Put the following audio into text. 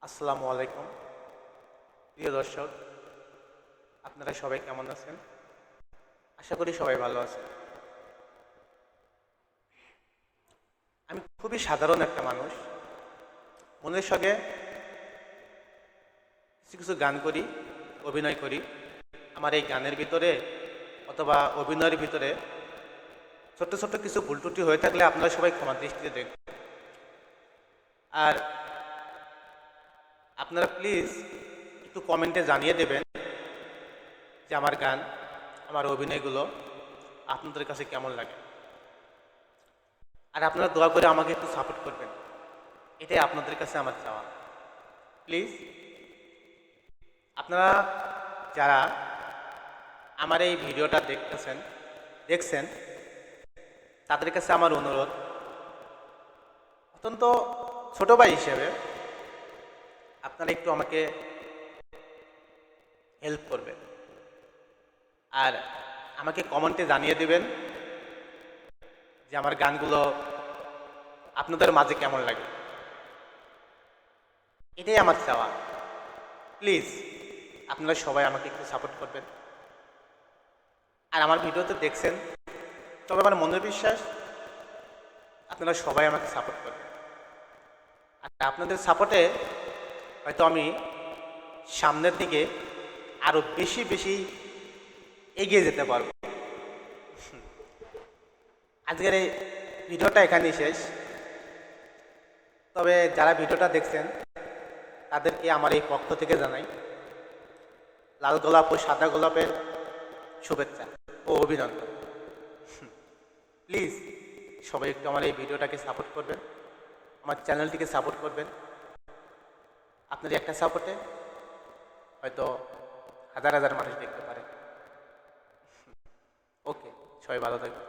আসসালামু আলাইকুম প্রিয় দর্শক, আপনারা সবাই কেমন আছেন? আশা করি সবাই ভালো আছেন। আমি খুবই সাধারণ একটা মানুষ। মনের সঙ্গে কিছু কিছু গান করি, অভিনয় করি। আমার এই গানের ভিতরে অথবা অভিনয়ের ভিতরে ছোট্ট ছোট্ট কিছু ভুল ত্রুটি হয়ে থাকলে আপনারা সবাই ক্ষমা দৃষ্টিতে দেখবেন। আর আপনারা প্লিজ একটু কমেন্টে জানিয়ে দেবেন যে আমার গান, আমার অভিনয়গুলো আপনাদের কাছে কেমন লাগে। আর আপনারা দোয়া করে আমাকে একটু সাপোর্ট করবেন, এটাই আপনাদের কাছে আমার চাওয়া। প্লিজ আপনারা যারা আমার এই ভিডিওটা দেখছেন, তাদের কাছে আমার অনুরোধ, অত্যন্ত ছোট ভাই হিসেবে আপনারা একটু আমাকে হেল্প করবেন আর আমাকে কমেন্টে জানিয়ে দেবেন যে আমার গানগুলো আপনাদের মাঝে কেমন লাগে। এটাই আমার চাওয়া। প্লিজ আপনারা সবাই আমাকে একটু সাপোর্ট করবেন। আর আমার ভিডিওতে দেখছেন, তবে আমার মনের বিশ্বাস আপনারা সবাই আমাকে সাপোর্ট করবেন। আর আপনাদের সাপোর্টে হয়তো আমি সামনের দিকে আরও বেশি বেশি এগিয়ে যেতে পারবো। আজকের এই ভিডিওটা এখানেই শেষ। তবে যারা ভিডিওটা দেখছেন তাদেরকে আমার এই পক্ষ থেকে জানাই লাল গোলাপ ও সাদা গোলাপের শুভেচ্ছা ও অভিনন্দন। প্লিজ সবাই একটু আমার এই ভিডিওটাকে সাপোর্ট করবেন, আমার চ্যানেলটিকে সাপোর্ট করবেন। আপনার একটা সাপোর্টে হয়তো হাজার হাজার মানুষ দেখতে পারে। ওকে, সবাই ভালো থাকবেন।